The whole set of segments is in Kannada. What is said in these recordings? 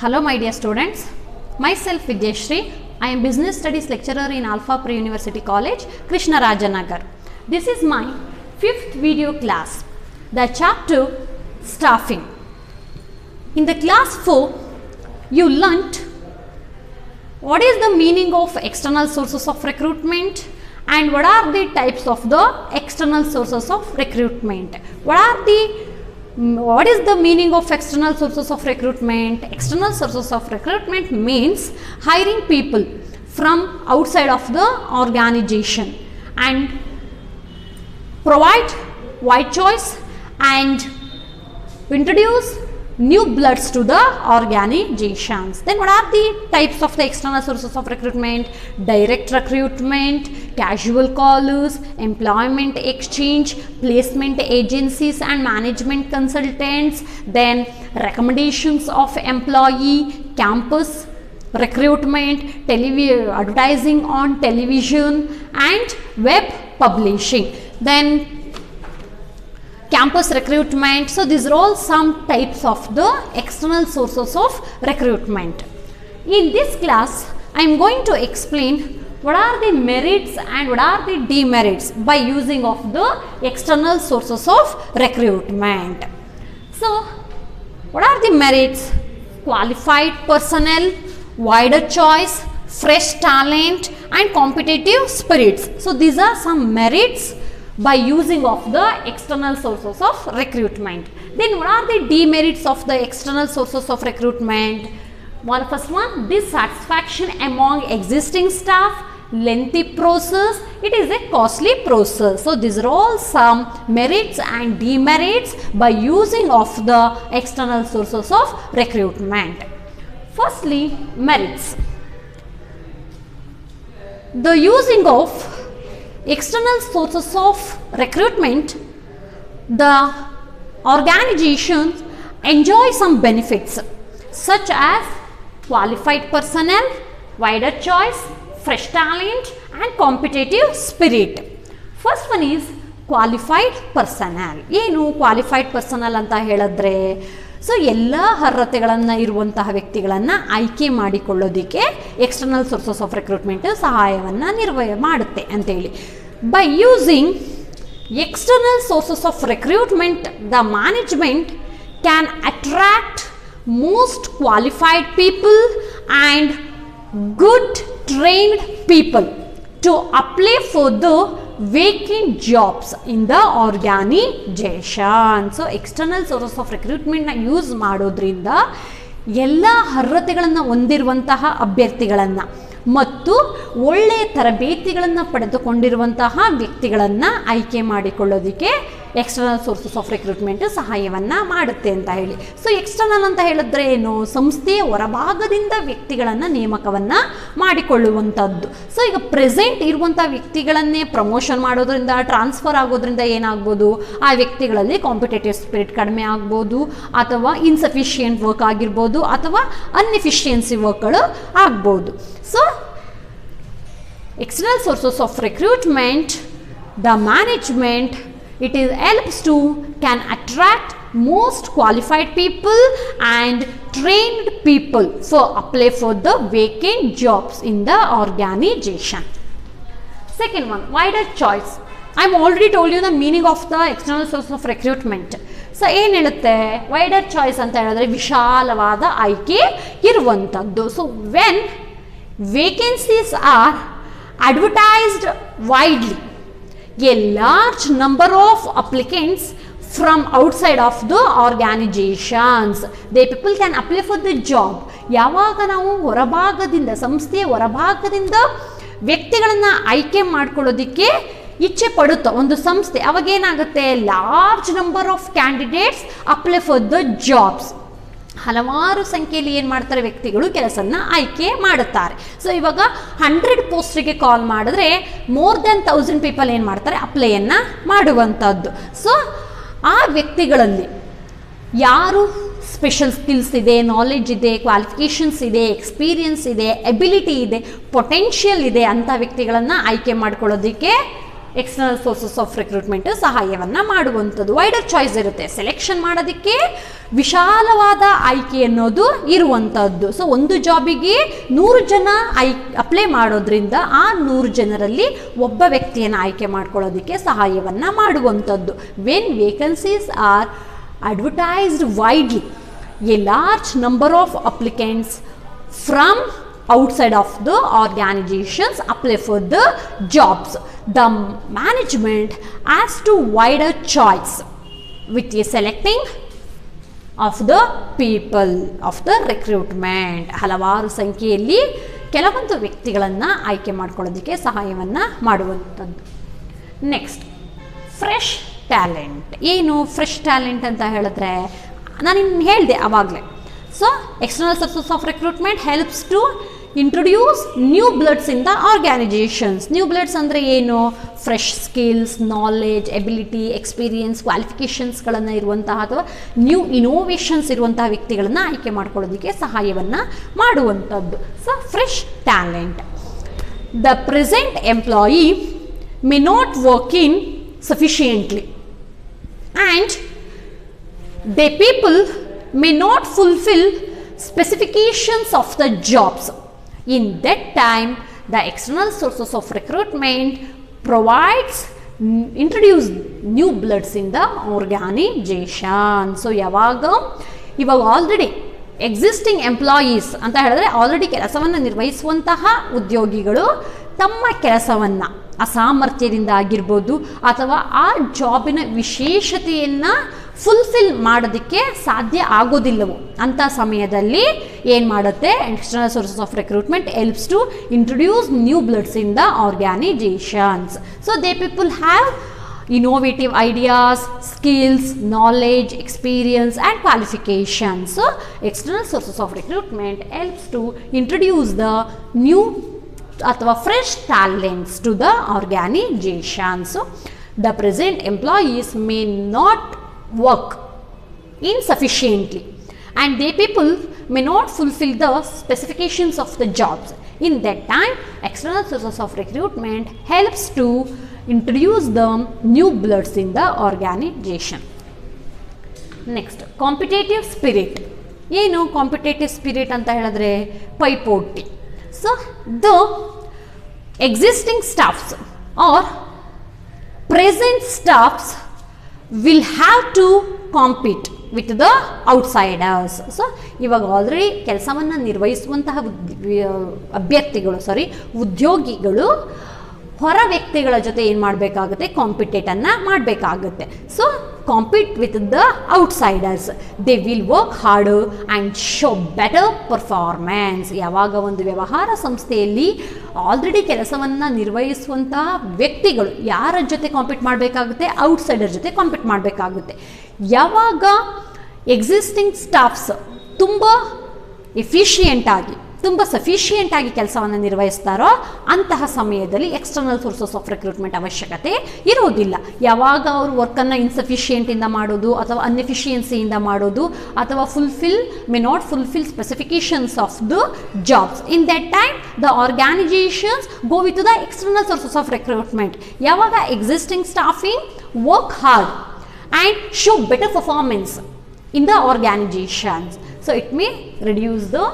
Hello my dear students, myself Vidyashri. I am Business Studies lecturer in Alpha Pre-University College, Krishnarajanagar. This is my 5th video class, the chapter Staffing. In the class 4, you learnt what is the meaning of external sources of recruitment and what are the types of the external sources of recruitment. What is the meaning of external sources of recruitment? External sources of recruitment means hiring people from outside of the organization and provide wide choice and introduce new bloods to the organizations. Then what are the types of the external sources of recruitment? Direct recruitment, casual callers, employment exchange, placement agencies and management consultants, then recommendations of employee, campus recruitment, advertising on television and web publishing. Then campus recruitment. So these are all some types of the external sources of recruitment. In this class, I am going to explain what are the merits and what are the demerits by using of the external sources of recruitment. So what are the merits? Qualified personnel, wider choice, fresh talent and competitive spirits. So these are some merits by using of the external sources of recruitment. Then what are the demerits of the external sources of recruitment? First one, dissatisfaction among existing staff, lengthy process, it is a costly process. So these are all some merits and demerits by using of the external sources of recruitment. Firstly, merits. The using of external sources of recruitment, the organizations enjoy some benefits such as qualified personnel, wider choice, fresh talent and competitive spirit. First one is qualified personnel. ಏನು qualified personnel ಅಂತ ಹೇಳಿದ್ರೆ ಸೊ ಎಲ್ಲ ಅರ್ಹತೆಗಳನ್ನು ಇರುವಂತಹ ವ್ಯಕ್ತಿಗಳನ್ನು ಆಯ್ಕೆ ಮಾಡಿಕೊಳ್ಳೋದಕ್ಕೆ ಎಕ್ಸ್ಟರ್ನಲ್ ಸೋರ್ಸಸ್ ಆಫ್ ರಿಕ್ರೂಟ್ಮೆಂಟ್ ಸಹಾಯವನ್ನು ಮಾಡುತ್ತೆ ಅಂತೇಳಿ. By using external sources of recruitment the management can attract most qualified people and good trained people to apply for the vacant jobs in the organization. So external sources of recruitment na use ಮಾಡೋದ್ರಿಂದ ಎಲ್ಲ ಅರ್ಹತೆಗಳನ್ನು ಹೊಂದಿರುವಂತಹ ಅಭ್ಯರ್ಥಿಗಳನ್ನು ಮತ್ತು ಒಳ್ಳೆಯ ತರಬೇತಿಗಳನ್ನು ಪಡೆದುಕೊಂಡಿರುವಂತಹ ವ್ಯಕ್ತಿಗಳನ್ನು ಆಯ್ಕೆ ಮಾಡಿಕೊಳ್ಳೋದಕ್ಕೆ ಎಕ್ಸ್ಟರ್ನಲ್ ಸೋರ್ಸಸ್ ಆಫ್ ರಿಕ್ರೂಟ್ಮೆಂಟ್ ಸಹಾಯವನ್ನು ಮಾಡುತ್ತೆ ಅಂತ ಹೇಳಿ. ಸೊ ಎಕ್ಸ್ಟರ್ನಲ್ ಅಂತ ಹೇಳಿದ್ರೆ ಏನು? ಸಂಸ್ಥೆಯ ಹೊರಭಾಗದಿಂದ ವ್ಯಕ್ತಿಗಳನ್ನು ನೇಮಕವನ್ನು ಮಾಡಿಕೊಳ್ಳುವಂಥದ್ದು. ಸೊ ಈಗ ಪ್ರೆಸೆಂಟ್ ಇರುವಂಥ ವ್ಯಕ್ತಿಗಳನ್ನೇ ಪ್ರಮೋಷನ್ ಮಾಡೋದ್ರಿಂದ, ಟ್ರಾನ್ಸ್ಫರ್ ಆಗೋದ್ರಿಂದ ಏನಾಗ್ಬೋದು? ಆ ವ್ಯಕ್ತಿಗಳಲ್ಲಿ ಕಾಂಪಿಟೇಟಿವ್ ಸ್ಪಿರಿಟ್ ಕಡಿಮೆ ಆಗ್ಬೋದು, ಅಥವಾ ಇನ್ಸಫಿಷಿಯೆಂಟ್ ವರ್ಕ್ ಆಗಿರ್ಬೋದು, ಅಥವಾ ಅನ್ಎಫಿಷಿಯನ್ಸಿ ವರ್ಕ್ಗಳು ಆಗ್ಬೋದು. So external sources of recruitment, the management, it is helps to can attract most qualified people and trained people for apply for the vacant jobs in the organization. Second one, wider choice. I am already told you the meaning of the external source of recruitment. So ಏನು ಹೇಳುತ್ತೆ? ವೈಡರ್ ಚಾಯ್ಸ್ ಅಂತ ಹೇಳಿದ್ರೆ ವಿಶಾಲವಾದ ಆಯ್ಕೆ ಇರುವಂಥದ್ದು. So when vacancies are advertised widely, a large number of applicants from outside of the organizations, the people can apply for the job. ಯಾವಾಗ ನಾವು ಹೊರಭಾಗದಿಂದ, ಸಂಸ್ಥೆಯ ಹೊರಭಾಗದಿಂದ ವ್ಯಕ್ತಿಗಳನ್ನು ಆಯ್ಕೆ ಮಾಡ್ಕೊಳ್ಳೋದಕ್ಕೆ ಇಚ್ಛೆ ಪಡುತ್ತೋ ಒಂದು ಸಂಸ್ಥೆ, ಅವಾಗೇನಾಗುತ್ತೆ? Large number of candidates apply for the jobs. ಹಲವಾರು ಸಂಖ್ಯೆಯಲ್ಲಿ ಏನು ಮಾಡ್ತಾರೆ? ವ್ಯಕ್ತಿಗಳು ಕೆಲಸನ ಆಯ್ಕೆ ಮಾಡುತ್ತಾರೆ. ಸೊ ಇವಾಗ 100 ಪೋಸ್ಟ್ಗೆ ಕಾಲ್ ಮಾಡಿದ್ರೆ ಮೋರ್ ದೆನ್ 1000 ಪೀಪಲ್ ಏನು ಮಾಡ್ತಾರೆ? ಅಪ್ಲೈಯನ್ನು ಮಾಡುವಂಥದ್ದು. ಸೊ ಆ ವ್ಯಕ್ತಿಗಳಲ್ಲಿ ಯಾರು ಸ್ಪೆಷಲ್ ಸ್ಕಿಲ್ಸ್ ಇದೆ, ನಾಲೆಡ್ಜ್ ಇದೆ, ಕ್ವಾಲಿಫಿಕೇಷನ್ಸ್ ಇದೆ, ಎಕ್ಸ್ಪೀರಿಯನ್ಸ್ ಇದೆ, ಎಬಿಲಿಟಿ ಇದೆ, ಪೊಟೆನ್ಷಿಯಲ್ ಇದೆ ಅಂಥ ವ್ಯಕ್ತಿಗಳನ್ನು ಆಯ್ಕೆ ಮಾಡ್ಕೊಳ್ಳೋದಕ್ಕೆ ಎಕ್ಸ್ಟರ್ನಲ್ ಸೋರ್ಸಸ್ ಆಫ್ ರಿಕ್ರೂಟ್ಮೆಂಟ್ ಸಹಾಯವನ್ನು ಮಾಡುವಂಥದ್ದು. ವೈಡರ್ ಚಾಯ್ಸ್ ಇರುತ್ತೆ. ಸೆಲೆಕ್ಷನ್ ಮಾಡೋದಕ್ಕೆ ವಿಶಾಲವಾದ ಆಯ್ಕೆ ಅನ್ನೋದು ಇರುವಂಥದ್ದು. ಸೊ ಒಂದು ಜಾಬಿಗೆ 100 ಜನ ಅಪ್ಲೈ ಮಾಡೋದ್ರಿಂದ ಆ 100 ಜನರಲ್ಲಿ ಒಬ್ಬ ವ್ಯಕ್ತಿಯನ್ನು ಆಯ್ಕೆ ಮಾಡ್ಕೊಳ್ಳೋದಕ್ಕೆ ಸಹಾಯವನ್ನು ಮಾಡುವಂಥದ್ದು. When vacancies are advertised widely, a large number of applicants from outside of the organizations apply for the jobs. The management has to wider choice with a selecting of the people of the recruitment. ಹಲವಾರು ಸಂಖ್ಯೆಯಲ್ಲಿ ಕೆಲವೊಂದು ವ್ಯಕ್ತಿಗಳನ್ನು ಆಯ್ಕೆ ಮಾಡ್ಕೊಳ್ಳೋದಕ್ಕೆ ಸಹಾಯವನ್ನು ಮಾಡುವಂಥದ್ದು. Next, fresh talent. ಏನು ಫ್ರೆಶ್ ಟ್ಯಾಲೆಂಟ್ ಅಂತ ಹೇಳಿದ್ರೆ ನಾನು ಇನ್ನು ಹೇಳಿದೆ ಆವಾಗಲೇ. So external sources of recruitment helps to introduce new bloods in the organizations. New bloods ಅಂದರೆ ಏನು? Fresh skills, knowledge, ability, experience, ಕ್ವಾಲಿಫಿಕೇಷನ್ಸ್ಗಳನ್ನು ಇರುವಂತಹ ಅಥವಾ ನ್ಯೂ ಇನೋವೇಷನ್ಸ್ ಇರುವಂತಹ ವ್ಯಕ್ತಿಗಳನ್ನು ಆಯ್ಕೆ ಮಾಡ್ಕೊಳ್ಳೋದಕ್ಕೆ ಸಹಾಯವನ್ನು ಮಾಡುವಂಥದ್ದು. So fresh talent. The present employee may not work in sufficiently and the people may not fulfill specifications of the jobs. In that time, the external sources of recruitment introduce new bloods in the organization. So ಇವಾಗ ಆಲ್ರೆಡಿ ಎಕ್ಸಿಸ್ಟಿಂಗ್ ಎಂಪ್ಲಾಯೀಸ್ ಅಂತ ಹೇಳಿದ್ರೆ ಆಲ್ರೆಡಿ ಕೆಲಸವನ್ನು ನಿರ್ವಹಿಸುವಂತಹ ಉದ್ಯೋಗಿಗಳು ತಮ್ಮ ಕೆಲಸವನ್ನು ಅಸಾಮರ್ಥ್ಯದಿಂದ ಆಗಿರ್ಬೋದು ಅಥವಾ ಆ ಜಾಬಿನ ವಿಶೇಷತೆಯನ್ನು ಫುಲ್ಫಿಲ್ ಮಾಡೋದಕ್ಕೆ ಸಾಧ್ಯ ಆಗೋದಿಲ್ಲವೋ ಅಂಥ ಸಮಯದಲ್ಲಿ ಏನು ಮಾಡುತ್ತೆ, external sources of recruitment helps to introduce new bloods in the organizations. So they people have innovative ideas, skills, knowledge, experience and qualifications. So external sources of recruitment helps to introduce the new ಅಥವಾ fresh talents to the organization. So the present employees may not work insufficiently and they people may not fulfill the specifications of the jobs. In that time, external sources of recruitment helps to introduce the new bloods in the organization. Next, competitive spirit. ಏನು ಕಾಂಪಿಟೇಟಿವ್ ಸ್ಪಿರಿಟ್ ಅಂತ ಹೇಳಿದ್ರೆ ಪೈಪೋಟಿ. So the existing staffs or present staffs will have to compete with the outsiders. So ಇವಾಗ ಆಲ್ರೆಡಿ ಕೆಲಸವನ್ನು ನಿರ್ವಹಿಸುವಂತಹ ಉದ್ಯೋಗಿಗಳು ಹೊರ ವ್ಯಕ್ತಿಗಳ ಜೊತೆ ಏನು ಮಾಡಬೇಕಾಗುತ್ತೆ, ಕಾಂಪಿಟೇಟನ್ನು ಮಾಡಬೇಕಾಗುತ್ತೆ. So compete with the outsiders. They will work order and show better performance. ಯಾವಾಗ ಒಂದು ವ್ಯವಹಾರ ಸಂಸ್ಥೆಯಲ್ಲಿ ಆಲ್ರೆಡಿ ಕೆಲಸವನ್ನು ನಿರ್ವಹಿಸುವಂತಹ ವ್ಯಕ್ತಿಗಳು ಯಾರ ಜೊತೆ ಕಾಂಪೀಟ್ ಮಾಡಬೇಕಾಗುತ್ತೆ, ಔಟ್ಸೈಡರ್ ಜೊತೆ ಕಾಂಪೀಟ್ ಮಾಡಬೇಕಾಗುತ್ತೆ. ಯಾವಾಗ ಎಕ್ಸಿಸ್ಟಿಂಗ್ ಸ್ಟಾಫ್ಸ್ ತುಂಬ ಎಫಿಷಿಯೆಂಟಾಗಿ ತುಂಬ ಸಫಿಷಿಯೆಂಟಾಗಿ ಕೆಲಸವನ್ನು ನಿರ್ವಹಿಸ್ತಾರೋ ಅಂತಹ ಸಮಯದಲ್ಲಿ ಎಕ್ಸ್ಟರ್ನಲ್ ಸೋರ್ಸಸ್ ಆಫ್ ರಿಕ್ರೂಟ್ಮೆಂಟ್ ಅವಶ್ಯಕತೆ ಇರೋದಿಲ್ಲ. ಯಾವಾಗ ಅವರು ವರ್ಕನ್ನು ಇನ್ಸಫಿಷಿಯೆಂಟಿಂದ ಮಾಡೋದು ಅಥವಾ ಅನ್ಎಫಿಷಿಯನ್ಸಿಯಿಂದ ಮಾಡೋದು ಅಥವಾ may not fulfil specifications of the jobs. In that time the organizations go with the external sources of recruitment. ಯಾವಾಗ existing staffing work hard and show better performance in the organizations. So it may reduce the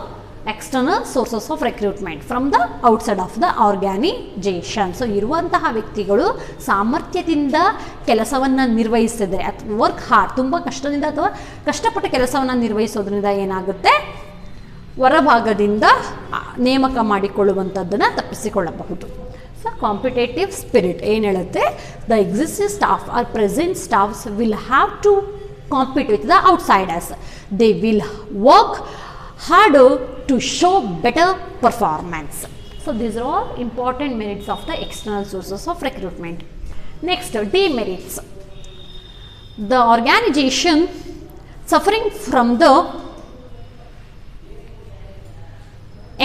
external sources of recruitment from the outside of the organization. So ಇರುವಂತಹ ವ್ಯಕ್ತಿಗಳು ಸಾಮರ್ಥ್ಯದಿಂದ ಕೆಲಸವನ್ನು ನಿರ್ವಹಿಸಿದರೆ ಅಥವಾ ವರ್ಕ್ ಹಾರ್ಡ್ ತುಂಬ ಕಷ್ಟದಿಂದ ಅಥವಾ ಕಷ್ಟಪಟ್ಟು ಕೆಲಸವನ್ನು ನಿರ್ವಹಿಸೋದ್ರಿಂದ ಏನಾಗುತ್ತೆ, ಹೊರಭಾಗದಿಂದ ನೇಮಕ ಮಾಡಿಕೊಳ್ಳುವಂಥದ್ದನ್ನು ತಪ್ಪಿಸಿಕೊಳ್ಳಬಹುದು. ಸೊ ಕಾಂಪಿಟೇಟಿವ್ ಸ್ಪಿರಿಟ್ ಏನು ಹೇಳುತ್ತೆ, the existing staff or present staffs will have to compete with the outsiders. They will work harder to show better performance. So these are all important merits of the external sources of recruitment. Next, demerits. The organization suffering from the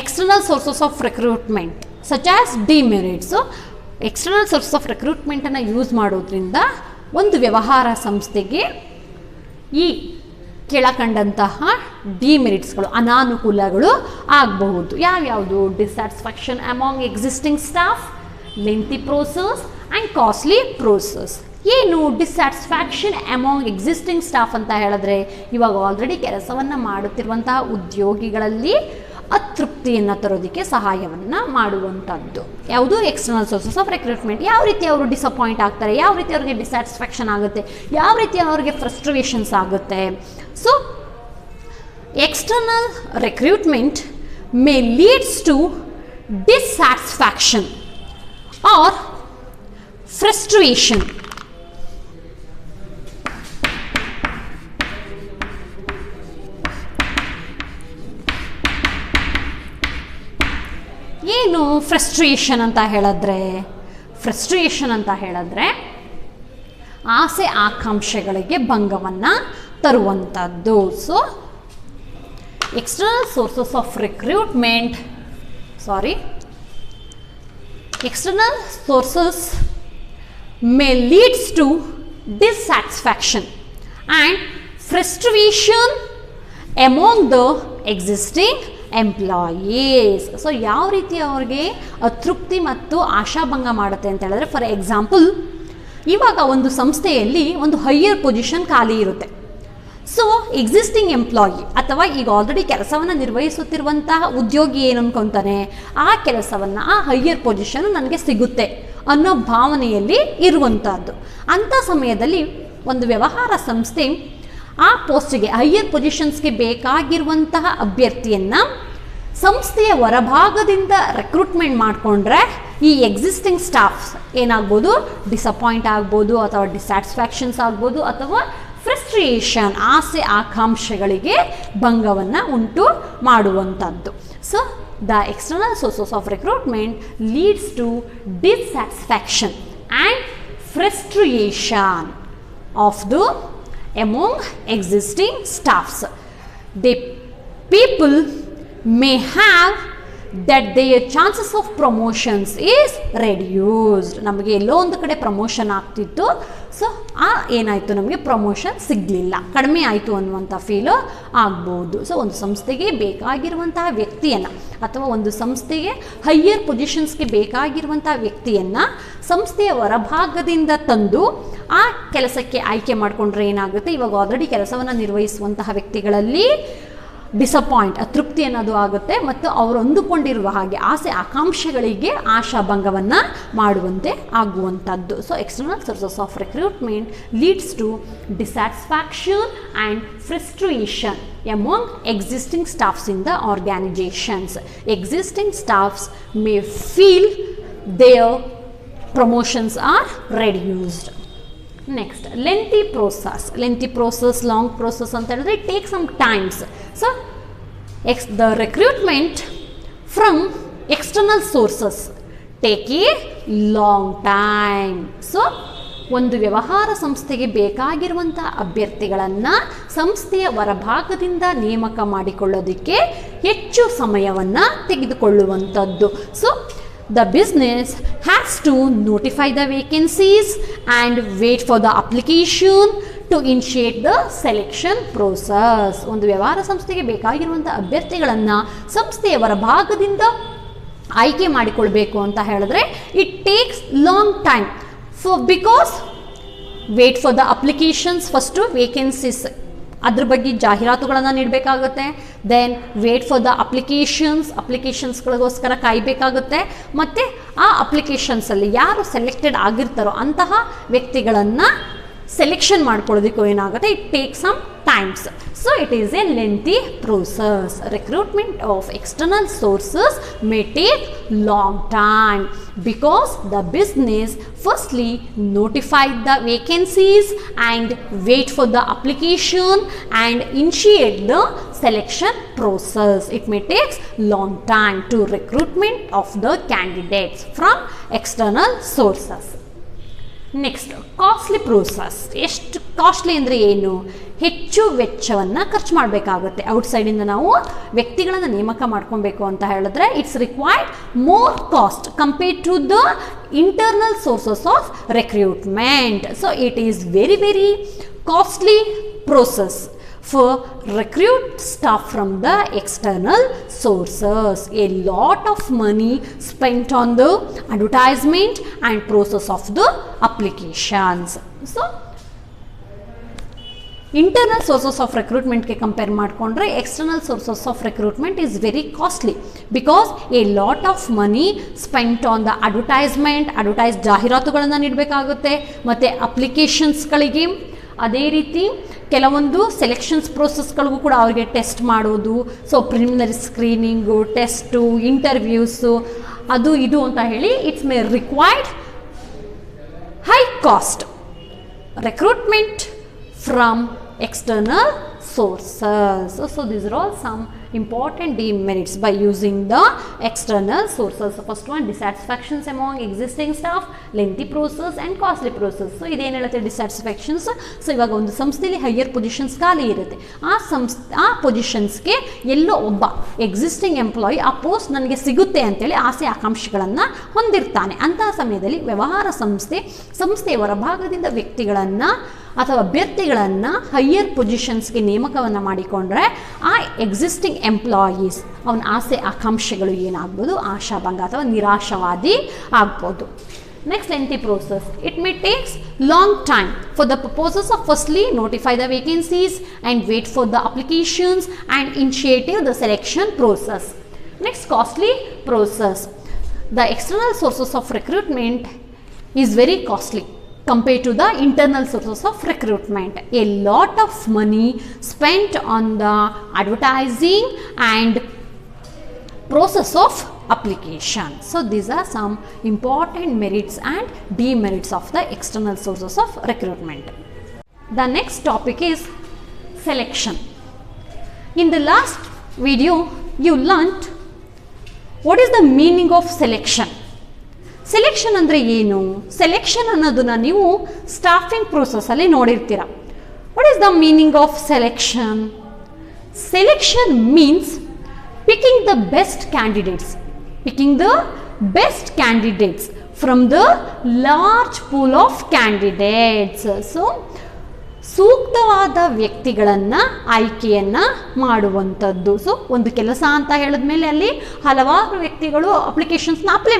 external sources of recruitment such as demerits. So external sources of recruitment ಅನ್ನು ಯೂಸ್ ಮಾಡೋದ್ರಿಂದ ಒಂದು ವ್ಯವಹಾರ ಸಂಸ್ಥೆಗೆ ಈ ಕೆಳಕಂಡಂತಹ ಡಿಮೆರಿಟ್ಸ್ಗಳು, ಅನಾನುಕೂಲಗಳು ಆಗಬಹುದು. ಯಾವ್ಯಾವುದು? Dissatisfaction among existing staff, lengthy process and costly process. ಏನು ಡಿಸ್ಸ್ಯಾಟಿಸ್ಫ್ಯಾಕ್ಷನ್ ಅಮಾಂಗ್ ಎಕ್ಸಿಸ್ಟಿಂಗ್ ಸ್ಟಾಫ್ ಅಂತ ಹೇಳಿದ್ರೆ ಇವಾಗ ಆಲ್ರೆಡಿ ಕೆಲಸವನ್ನು ಮಾಡುತ್ತಿರುವಂತಹ ಉದ್ಯೋಗಿಗಳಲ್ಲಿ ಅತೃಪ್ತಿಯನ್ನು ತರೋದಕ್ಕೆ ಸಹಾಯವನ್ನು ಮಾಡುವಂಥದ್ದು ಯಾವುದು ಎಕ್ಸ್ಟರ್ನಲ್ ಸೋರ್ಸಸ್ ಆಫ್ ರಿಕ್ರೂಟ್ಮೆಂಟ್. ಯಾವ ರೀತಿ ಅವರು ಡಿಸಪಾಯಿಂಟ್ ಆಗ್ತಾರೆ, ಯಾವ ರೀತಿ ಅವ್ರಿಗೆ ಡಿಸ್ಸ್ಯಾಟಿಸ್ಫ್ಯಾಕ್ಷನ್ ಆಗುತ್ತೆ, ಯಾವ ರೀತಿ ಅವ್ರಿಗೆ ಫ್ರಸ್ಟ್ರೇಷನ್ಸ್ ಆಗುತ್ತೆ. So external recruitment may leads to dissatisfaction or frustration. ಏನು ಫ್ರಸ್ಟ್ರೇಷನ್ ಅಂತ ಹೇಳಿದ್ರೆ, ಫ್ರಸ್ಟ್ರೇಷನ್ ಅಂತ ಹೇಳಿದ್ರೆ ಆಸೆ ಆಕಾಂಕ್ಷೆಗಳಿಗೆ ಭಂಗವನ್ನು ತರುವಂಥದ್ದು. So external sources of recruitment external sources may leads to dissatisfaction and frustration among the existing employees. So ಯಾವ ರೀತಿ ಅವ್ರಿಗೆ ಅತೃಪ್ತಿ ಮತ್ತು ಆಶಾಭಂಗ ಮಾಡುತ್ತೆ ಅಂತ ಹೇಳಿದ್ರೆ, ಫಾರ್ ಎಕ್ಸಾಂಪಲ್ ಇವಾಗ ಒಂದು ಸಂಸ್ಥೆಯಲ್ಲಿ ಒಂದು ಹೈಯರ್ ಪೊಸಿಷನ್ ಖಾಲಿ ಇರುತ್ತೆ. ಸೊ ಎಕ್ಸಿಸ್ಟಿಂಗ್ ಎಂಪ್ಲಾಯಿ ಅಥವಾ ಈಗ ಆಲ್ರೆಡಿ ಕೆಲಸವನ್ನು ನಿರ್ವಹಿಸುತ್ತಿರುವಂತಹ ಉದ್ಯೋಗಿ ಏನು ಅನ್ಕೊತಾನೆ, ಆ ಕೆಲಸವನ್ನು ಆ ಹೈಯರ್ ಪೊಸಿಷನ್ ನನಗೆ ಸಿಗುತ್ತೆ ಅನ್ನೋ ಭಾವನೆಯಲ್ಲಿ ಇರುವಂಥದ್ದು. ಅಂಥ ಸಮಯದಲ್ಲಿ ಒಂದು ವ್ಯವಹಾರ ಸಂಸ್ಥೆ ಆ ಪೋಸ್ಟ್ಗೆ ಹೈಯರ್ ಪೊಸಿಷನ್ಸ್ಗೆ ಬೇಕಾಗಿರುವಂತಹ ಅಭ್ಯರ್ಥಿಯನ್ನು ಸಂಸ್ಥೆಯ ಹೊರಭಾಗದಿಂದ ರೆಕ್ರೂಟ್ಮೆಂಟ್ ಮಾಡಿಕೊಂಡ್ರೆ ಈ ಎಕ್ಸಿಸ್ಟಿಂಗ್ ಸ್ಟಾಫ್ಸ್ ಏನಾಗ್ಬೋದು, ಡಿಸಪಾಯಿಂಟ್ ಆಗ್ಬೋದು ಅಥವಾ ಡಿಸ್ಸ್ಯಾಟಿಸ್ಫ್ಯಾಕ್ಷನ್ಸ್ ಆಗ್ಬೋದು ಅಥವಾ ಫ್ರಸ್ಟ್ರೇಷನ್ ಆಸೆ ಆಕಾಂಕ್ಷೆಗಳಿಗೆ ಭಂಗವನ್ನು ಉಂಟು ಮಾಡುವಂಥದ್ದು. So the external sources of recruitment leads to dissatisfaction and frustration of the among existing staffs. The people may have that their chances of promotions is reduced. ನಮಗೆ ಎಲ್ಲೋ ಒಂದು ಕಡೆ ಪ್ರಮೋಷನ್ ಆಗ್ತಿತ್ತು, ಸೊ ಏನಾಯಿತು, ನಮಗೆ ಪ್ರಮೋಷನ್ ಸಿಗಲಿಲ್ಲ, ಕಡಿಮೆ ಆಯಿತು ಅನ್ನುವಂಥ ಫೀಲು ಆಗ್ಬೋದು. ಸೊ ಒಂದು ಸಂಸ್ಥೆಗೆ ಬೇಕಾಗಿರುವಂತಹ ವ್ಯಕ್ತಿಯನ್ನು ಅಥವಾ ಒಂದು ಸಂಸ್ಥೆಗೆ ಹೈಯರ್ ಪೊಸಿಷನ್ಸ್ಗೆ ಬೇಕಾಗಿರುವಂತಹ ವ್ಯಕ್ತಿಯನ್ನು ಸಂಸ್ಥೆಯ ಹೊರಭಾಗದಿಂದ ತಂದು ಆ ಕೆಲಸಕ್ಕೆ ಆಯ್ಕೆ ಮಾಡಿಕೊಂಡ್ರೆ ಏನಾಗುತ್ತೆ, ಇವಾಗ ಆಲ್ರೆಡಿ ಕೆಲಸವನ್ನು ನಿರ್ವಹಿಸುವಂತಹ ವ್ಯಕ್ತಿಗಳಲ್ಲಿ ಅತೃಪ್ತಿ ಅನ್ನೋದು ಆಗುತ್ತೆ ಮತ್ತು ಅವರು ಅಂದುಕೊಂಡಿರುವ ಹಾಗೆ ಆಸೆ ಆಕಾಂಕ್ಷೆಗಳಿಗೆ ಆಶಾಭಂಗವನ್ನು ಮಾಡುವಂತೆ ಆಗುವಂಥದ್ದು. So external sources of recruitment leads to dissatisfaction and frustration among existing staffs in the organizations. Existing staffs may feel their promotions are reduced. Next, lengthy process, long process ಅಂತ ಹೇಳಿದ್ರೆ it takes some times. So the recruitment from external sources take a long time. So ಒಂದು ವ್ಯವಹಾರ ಸಂಸ್ಥೆಗೆ ಬೇಕಾಗಿರುವಂಥ ಅಭ್ಯರ್ಥಿಗಳನ್ನು ಸಂಸ್ಥೆಯ ಹೊರಭಾಗದಿಂದ ನೇಮಕ ಮಾಡಿಕೊಳ್ಳೋದಕ್ಕೆ ಹೆಚ್ಚು ಸಮಯವನ್ನು ತೆಗೆದುಕೊಳ್ಳುವಂಥದ್ದು. So the business has to notify the vacancies and wait for the application to initiate the selection process. ಒಂದು ವ್ಯವಹಾರ ಸಂಸ್ಥೆಗೆ ಬೇಕಾಗಿರುವಂಥ ಅಭ್ಯರ್ಥಿಗಳನ್ನು ಸಂಸ್ಥೆಯ ಹೊರಭಾಗದಿಂದ ಆಯ್ಕೆ ಮಾಡಿಕೊಳ್ಬೇಕು ಅಂತ ಹೇಳಿದ್ರೆ it takes long time because wait for the applications, first vacancies ಅದ್ರ ಬಗ್ಗೆ ಜಾಹೀರಾತುಗಳನ್ನು ನೀಡಬೇಕಾಗುತ್ತೆ. ದೆನ್ ವೇಟ್ ಫಾರ್ ದ ಅಪ್ಲಿಕೇಶನ್ಸ್ಗಳಿಗೋಸ್ಕರ ಕಾಯಬೇಕಾಗುತ್ತೆ. ಮತ್ತು ಆ ಅಪ್ಲಿಕೇಶನ್ಸಲ್ಲಿ ಯಾರು ಸೆಲೆಕ್ಟೆಡ್ ಆಗಿರ್ತಾರೋ ಅಂತಹ ವ್ಯಕ್ತಿಗಳನ್ನು ಸೆಲೆಕ್ಷನ್ ಮಾಡ್ಕೊಳ್ಳೋದಕ್ಕೂ ಏನಾಗುತ್ತೆ, it take some times. So it is a lengthy process. Recruitment of external sources may take long time because the business firstly notify the vacancies and wait for the application and initiate the selection process. It may take long time to recruitment of the candidates from external sources. Next, costly process. ಎಷ್ಟು ಕಾಸ್ಟ್ಲಿ ಅಂದರೆ ಏನು, ಹೆಚ್ಚು ವೆಚ್ಚವನ್ನು ಖರ್ಚು ಮಾಡಬೇಕಾಗುತ್ತೆ. ಔಟ್ಸೈಡಿಂದ ನಾವು ವ್ಯಕ್ತಿಗಳನ್ನು ನೇಮಕ ಮಾಡ್ಕೊಬೇಕು ಅಂತ ಹೇಳಿದ್ರೆ it's required more cost compared to the internal sources of recruitment. So it is very costly process for recruit staff from the external sources. A lot of money spent on the advertisement and process of the applications. So internal sources of ರಿಕ್ರೂಟ್ಮೆಂಟ್ಗೆ ಕಂಪೇರ್ ಮಾಡಿಕೊಂಡ್ರೆ external sources of recruitment is very costly because a lot of money spent on the advertise ಜಾಹೀರಾತುಗಳನ್ನು ನೀಡಬೇಕಾಗುತ್ತೆ ಮತ್ತು ಅಪ್ಲಿಕೇಶನ್ಸ್ಗಳಿಗೆ ಅದೇ ರೀತಿ ಕೆಲವೊಂದು ಸೆಲೆಕ್ಷನ್ಸ್ ಪ್ರೋಸೆಸ್ಗಳಿಗೂ ಕೂಡ ಅವರಿಗೆ ಟೆಸ್ಟ್ ಮಾಡೋದು, so preliminary screening, test, interviews, ಅದು ಇದು ಅಂತ ಹೇಳಿ it's May required high cost recruitment from external sources. So these are all some important demerits by using the external sources. So first one, dissatisfactions among existing staff, lengthy process and costly process. So ಇದೇನು ಹೇಳುತ್ತೆ dissatisfactions. ಸೊ ಇವಾಗ ಒಂದು ಸಂಸ್ಥೆಯಲ್ಲಿ ಹೈಯರ್ ಪೊಸಿಷನ್ಸ್ ಖಾಲಿ ಇರುತ್ತೆ, ಆ ಪೊಸಿಷನ್ಸ್ಗೆ ಎಲ್ಲೋ ಒಬ್ಬ ಎಕ್ಸಿಸ್ಟಿಂಗ್ ಎಂಪ್ಲಾಯಿ ಆ ಪೋಸ್ಟ್ ನನಗೆ ಸಿಗುತ್ತೆ ಅಂತೇಳಿ ಆಸೆ ಆಕಾಂಕ್ಷೆಗಳನ್ನು ಹೊಂದಿರ್ತಾನೆ. ಅಂತಹ ಸಮಯದಲ್ಲಿ ವ್ಯವಹಾರ ಸಂಸ್ಥೆಯ ಹೊರಭಾಗದಿಂದ ವ್ಯಕ್ತಿಗಳನ್ನು ಅಥವಾ ಅಭ್ಯರ್ಥಿಗಳನ್ನು ಹೈಯರ್ ಪೊಸಿಷನ್ಸ್ಗೆ ನೇಮಕವನ್ನು ಮಾಡಿಕೊಂಡ್ರೆ ಆ ಎಕ್ಸಿಸ್ಟಿಂಗ್ ಎಂಪ್ಲಾಯೀಸ್ ಅವನ ಆಸೆ ಆಕಾಂಕ್ಷೆಗಳು ಏನಾಗ್ಬೋದು, ಆಶಾಭಂಗ ಅಥವಾ ನಿರಾಶಾವಾದಿ ಆಗ್ಬೋದು. Next, lengthy process. It may take long time for the purposes of firstly notify the vacancies and wait for the applications and initiate the selection process. Next, costly process. The external sources of recruitment is very costly compared to the internal sources of recruitment. A lot of money spent on the advertising and process of application. So these are some important merits and demerits of the external sources of recruitment. The next topic is selection. In the last video you learnt what is the meaning of selection. Selection ಅಂದರೆ ಏನು? ಸೆಲೆಕ್ಷನ್ ಅನ್ನೋದನ್ನು ನೀವು ಸ್ಟಾಫಿಂಗ್ ಪ್ರೋಸೆಸ್ಸಲ್ಲಿ ನೋಡಿರ್ತೀರ. What is the meaning of selection? Selection means picking the best candidates from the large pool of candidates. So ಸೂಕ್ತವಾದ ವ್ಯಕ್ತಿಗಳನ್ನು ಆಯ್ಕೆಯನ್ನು ಮಾಡುವಂಥದ್ದು. ಸೊ ಒಂದು ಕೆಲಸ ಅಂತ ಹೇಳಿದ್ಮೇಲೆ ಅಲ್ಲಿ ಹಲವಾರು ವ್ಯಕ್ತಿಗಳು ಅಪ್ಲಿಕೇಶನ್ಸ್ನ ಅಪ್ಲೈ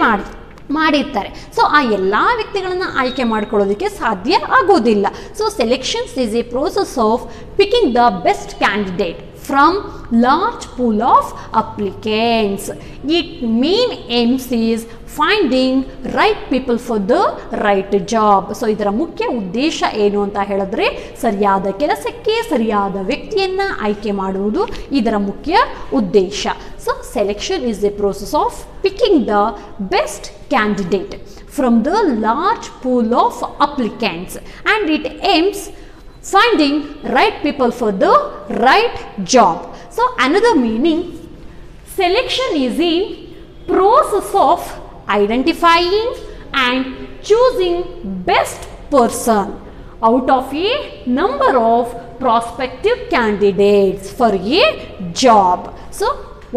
ಮಾಡಿರ್ತಾರೆ. ಸೊ ಆ ಎಲ್ಲ ವ್ಯಕ್ತಿಗಳನ್ನು ಆಯ್ಕೆ ಮಾಡ್ಕೊಳ್ಳೋದಕ್ಕೆ ಸಾಧ್ಯ ಆಗೋದಿಲ್ಲ. So selections is a process of picking the best candidate from large pool of applicants. Its main aims is finding right people for the right job. So ಇದರ ಮುಖ್ಯ ಉದ್ದೇಶ ಏನು ಅಂತ ಹೇಳಿದ್ರೆ ಸರಿಯಾದ ಕೆಲಸಕ್ಕೆ ಸರಿಯಾದ ವ್ಯಕ್ತಿಯನ್ನು ಆಯ್ಕೆ ಮಾಡುವುದು ಇದರ ಮುಖ್ಯ ಉದ್ದೇಶ. So selection is a process of picking the best candidate from the large pool of applicants and it aims finding right people for the right job. So another meaning, selection is a process of identifying and choosing best person out of a number of prospective candidates for a job. So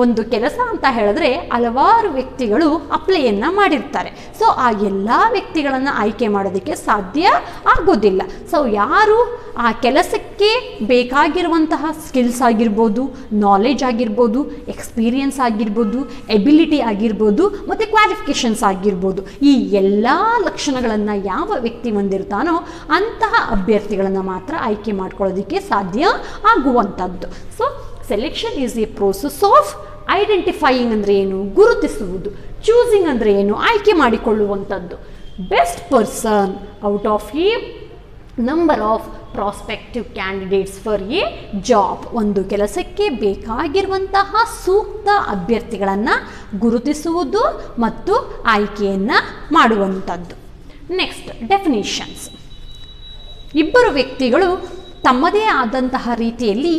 ಒಂದು ಕೆಲಸ ಅಂತ ಹೇಳಿದ್ರೆ ಹಲವಾರು ವ್ಯಕ್ತಿಗಳು ಅಪ್ಲೈಯನ್ನು ಮಾಡಿರ್ತಾರೆ. ಸೊ ಆ ಎಲ್ಲ ವ್ಯಕ್ತಿಗಳನ್ನು ಆಯ್ಕೆ ಮಾಡೋದಕ್ಕೆ ಸಾಧ್ಯ ಆಗೋದಿಲ್ಲ. ಸೊ ಯಾರು ಆ ಕೆಲಸಕ್ಕೆ ಬೇಕಾಗಿರುವಂತಹ ಸ್ಕಿಲ್ಸ್ ಆಗಿರ್ಬೋದು, ನಾಲೆಜ್ ಆಗಿರ್ಬೋದು, ಎಕ್ಸ್ಪೀರಿಯನ್ಸ್ ಆಗಿರ್ಬೋದು, ಎಬಿಲಿಟಿ ಆಗಿರ್ಬೋದು ಮತ್ತು ಕ್ವಾಲಿಫಿಕೇಷನ್ಸ್ ಆಗಿರ್ಬೋದು, ಈ ಎಲ್ಲ ಲಕ್ಷಣಗಳನ್ನು ಯಾವ ವ್ಯಕ್ತಿ ಹೊಂದಿರ್ತಾನೋ ಅಂತಹ ಅಭ್ಯರ್ಥಿಗಳನ್ನು ಮಾತ್ರ ಆಯ್ಕೆ ಮಾಡ್ಕೊಳ್ಳೋದಕ್ಕೆ ಸಾಧ್ಯ ಆಗುವಂಥದ್ದು. So selection is a process of identifying ಅಂದರೆ ಏನು, ಗುರುತಿಸುವುದು. ಚೂಸಿಂಗ್ ಅಂದರೆ ಏನು, ಆಯ್ಕೆ ಮಾಡಿಕೊಳ್ಳುವಂಥದ್ದು. Best person out of a number of prospective candidates for a job. ಒಂದು ಕೆಲಸಕ್ಕೆ ಬೇಕಾಗಿರುವಂತಹ ಸೂಕ್ತ ಅಭ್ಯರ್ಥಿಗಳನ್ನು ಗುರುತಿಸುವುದು ಮತ್ತು ಆಯ್ಕೆಯನ್ನು ಮಾಡುವಂಥದ್ದು. Next, definitions. ಇಬ್ಬರು ವ್ಯಕ್ತಿಗಳು ತಮ್ಮದೇ ಆದಂತಹ ರೀತಿಯಲ್ಲಿ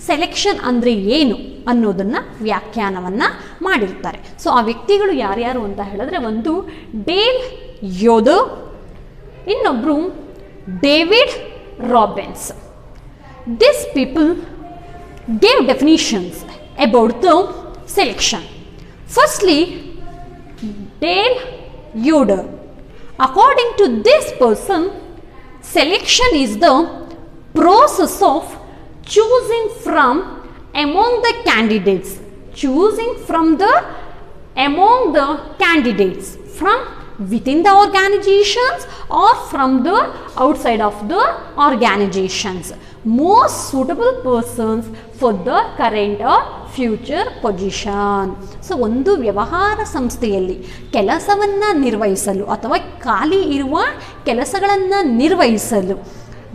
ಸೆಲೆಕ್ಷನ್ ಅಂದರೆ ಏನು ಅನ್ನೋದನ್ನು ವ್ಯಾಖ್ಯಾನವನ್ನು ಮಾಡಿರ್ತಾರೆ. ಸೊ ಆ ವ್ಯಕ್ತಿಗಳು ಯಾರ್ಯಾರು ಅಂತ ಹೇಳಿದ್ರೆ, ಒಂದು ಡೇಲ್ ಯೋದೋ, ಇನ್ನೊಬ್ಬರು David Robbins. This people gave definitions about the selection. Firstly, Dale Yoder. According to this person, selection is the process of choosing from among the candidates, choosing from the among the candidates from within the organizations or from the outside of the organizations, most suitable persons for the current or future position. So ಒಂದು ವ್ಯವಹಾರ ಸಂಸ್ಥೆಯಲ್ಲಿ ಕೆಲಸವನ್ನು ನಿರ್ವಹಿಸಲು ಅಥವಾ ಖಾಲಿ ಇರುವ ಕೆಲಸಗಳನ್ನು ನಿರ್ವಹಿಸಲು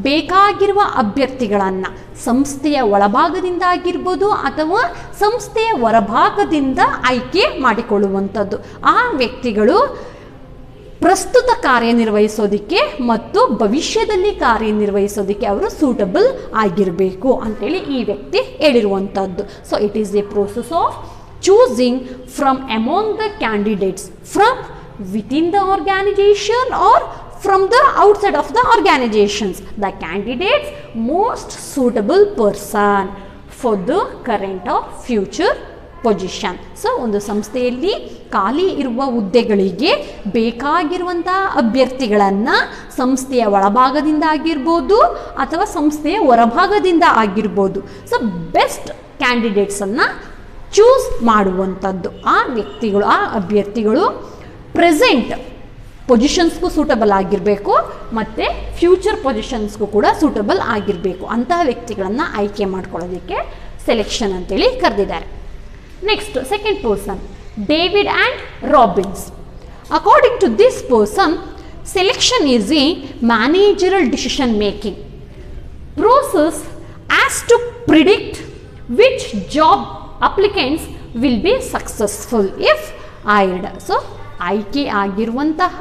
ಬೇಕಾಗಿರುವ ಅಭ್ಯರ್ಥಿಗಳನ್ನು ಸಂಸ್ಥೆಯ ಒಳಭಾಗದಿಂದ ಆಗಿರ್ಬೋದು ಅಥವಾ ಸಂಸ್ಥೆಯ ಹೊರಭಾಗದಿಂದ ಆಯ್ಕೆ ಮಾಡಿಕೊಳ್ಳುವಂಥದ್ದು. ಆ ವ್ಯಕ್ತಿಗಳು ಪ್ರಸ್ತುತ ಕಾರ್ಯನಿರ್ವಹಿಸೋದಕ್ಕೆ ಮತ್ತು ಭವಿಷ್ಯದಲ್ಲಿ ಕಾರ್ಯನಿರ್ವಹಿಸೋದಕ್ಕೆ ಅವರು ಸೂಟಬಲ್ ಆಗಿರಬೇಕು ಅಂತೇಳಿ ಈ ವ್ಯಕ್ತಿ ಹೇಳಿರುವಂಥದ್ದು. So it is a process of choosing from among the candidates from within the organization or from the outside of the organizations, the candidates most suitable person for the current or future position. So ಒಂದು ಸಂಸ್ಥೆಯಲ್ಲಿ ಖಾಲಿ ಇರುವ ಹುದ್ದೆಗಳಿಗೆ ಬೇಕಾಗಿರುವಂತಹ ಅಭ್ಯರ್ಥಿಗಳನ್ನು ಸಂಸ್ಥೆಯ ಒಳಭಾಗದಿಂದ ಆಗಿರ್ಬೋದು ಅಥವಾ ಸಂಸ್ಥೆಯ ಹೊರಭಾಗದಿಂದ ಆಗಿರ್ಬೋದು. ಸೊ ಬೆಸ್ಟ್ ಕ್ಯಾಂಡಿಡೇಟ್ಸನ್ನು ಚೂಸ್ ಮಾಡುವಂಥದ್ದು. ಆ ವ್ಯಕ್ತಿಗಳು, ಆ ಅಭ್ಯರ್ಥಿಗಳು ಪ್ರೆಸೆಂಟ್ ಪೊಸಿಷನ್ಸ್ಗೂ ಸೂಟಬಲ್ ಆಗಿರಬೇಕು ಮತ್ತು ಫ್ಯೂಚರ್ ಪೊಸಿಷನ್ಸ್ಗೂ ಕೂಡ ಸೂಟಬಲ್ ಆಗಿರಬೇಕು. ಅಂತಹ ವ್ಯಕ್ತಿಗಳನ್ನು ಆಯ್ಕೆ ಮಾಡ್ಕೊಳ್ಳೋದಕ್ಕೆ ಸೆಲೆಕ್ಷನ್ ಅಂತೇಳಿ ಕರೆದಿದ್ದಾರೆ. Next second person, David and Robbins. According to this person, selection is a managerial decision making process as to predict which job applicants will be successful if hired. So ಆಯ್ಕೆ ಆಗಿರುವಂತಹ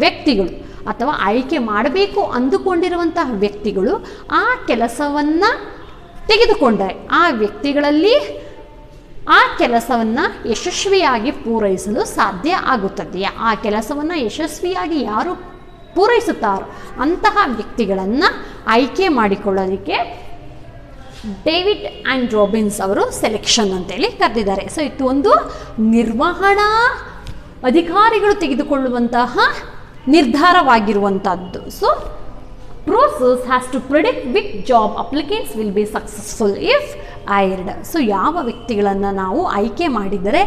ವ್ಯಕ್ತಿಗಳು ಅಥವಾ ಆಯ್ಕೆ ಮಾಡಬೇಕು ಅಂದುಕೊಂಡಿರುವಂತಹ ವ್ಯಕ್ತಿಗಳು ಆ ಕೆಲಸವನ್ನು ತೆಗೆದುಕೊಂಡರೆ ಆ ವ್ಯಕ್ತಿಗಳಲ್ಲಿ ಆ ಕೆಲಸವನ್ನು ಯಶಸ್ವಿಯಾಗಿ ಪೂರೈಸಲು ಸಾಧ್ಯ ಆಗುತ್ತದೆಯಾ, ಆ ಕೆಲಸವನ್ನು ಯಶಸ್ವಿಯಾಗಿ ಯಾರು ಪೂರೈಸುತ್ತಾರೋ ಅಂತಹ ವ್ಯಕ್ತಿಗಳನ್ನು ಆಯ್ಕೆ ಮಾಡಿಕೊಳ್ಳೋದಕ್ಕೆ ಡೇವಿಡ್ ಆ್ಯಂಡ್ ರಾಬಿನ್ಸ್ ಅವರು ಸೆಲೆಕ್ಷನ್ ಅಂತೇಳಿ ಕರೆದಿದ್ದಾರೆ. ಸೊ ಇದು ಒಂದು ನಿರ್ವಹಣಾ ಅಧಿಕಾರಿಗಳು ತೆಗೆದುಕೊಳ್ಳುವಂತಹ ನಿರ್ಧಾರವಾಗಿರುವಂಥದ್ದು. So process has to predict which job applicants will be successful if hired. So ಯಾವ ವ್ಯಕ್ತಿಗಳನ್ನು ನಾವು ಆಯ್ಕೆ ಮಾಡಿದರೆ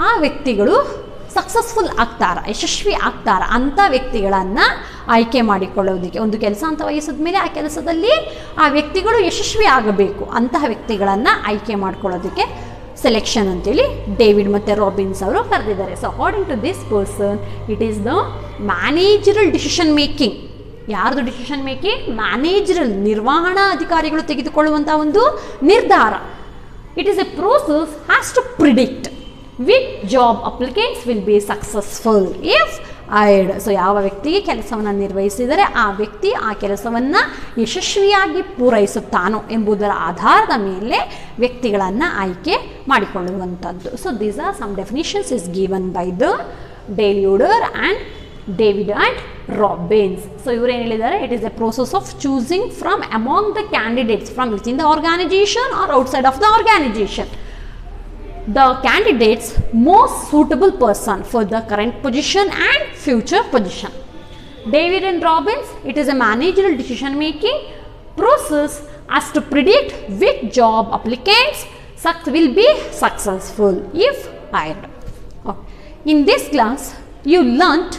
ಆ ವ್ಯಕ್ತಿಗಳು ಸಕ್ಸಸ್ಫುಲ್ ಆಗ್ತಾರ, ಯಶಸ್ವಿ ಆಗ್ತಾರ, ಅಂಥ ವ್ಯಕ್ತಿಗಳನ್ನು ಆಯ್ಕೆ ಮಾಡಿಕೊಳ್ಳೋದಕ್ಕೆ, ಒಂದು ಕೆಲಸ ಅಂತ ವಹಿಸಿದ ಮೇಲೆ ಆ ಕೆಲಸದಲ್ಲಿ ಆ ವ್ಯಕ್ತಿಗಳು ಯಶಸ್ವಿ ಆಗಬೇಕು, ಅಂತಹ ವ್ಯಕ್ತಿಗಳನ್ನು ಆಯ್ಕೆ ಮಾಡ್ಕೊಳ್ಳೋದಕ್ಕೆ ಸೆಲೆಕ್ಷನ್ ಅಂತೇಳಿ ಡೇವಿಡ್ ಮತ್ತು ರಾಬಿನ್ಸ್ ಅವರು ಕರೆದಿದ್ದಾರೆ. So according to this person, it is the managerial decision making. ಯಾರ್ದು ಡಿಸಿಷನ್ ಮೇಕಿಂಗ್? ಮ್ಯಾನೇಜರಲ್, ನಿರ್ವಹಣಾ ಅಧಿಕಾರಿಗಳು ತೆಗೆದುಕೊಳ್ಳುವಂಥ ಒಂದು ನಿರ್ಧಾರ. It is a process has to predict which job applicants will be successful if hired. So ಯಾವ ವ್ಯಕ್ತಿಗೆ ಕೆಲಸವನ್ನು ನಿರ್ವಹಿಸಿದರೆ ಆ ವ್ಯಕ್ತಿ ಆ ಕೆಲಸವನ್ನು ಯಶಸ್ವಿಯಾಗಿ ಪೂರೈಸುತ್ತಾನೋ ಎಂಬುದರ ಆಧಾರದ ಮೇಲೆ ವ್ಯಕ್ತಿಗಳನ್ನು ಆಯ್ಕೆ ಮಾಡಿಕೊಳ್ಳುವಂಥದ್ದು. So these are some definitions is given by the David and David and Robbins. So ಇವರು ಏನು ಹೇಳಿದ್ದಾರೆ? It is a process of choosing from among the candidates from with in the organization or outside of the organization the candidates most suitable person for the current position and future position. David and Robbins, it is a managerial decision making process as to predict which job applicants will be successful if hired. In this class you learnt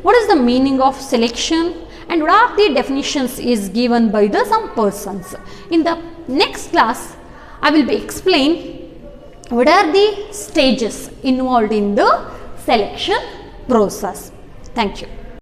what is the meaning of selection and what are the definitions is given by the some persons. In the next class I will be explain what are the stages involved in the selection process. Thank you.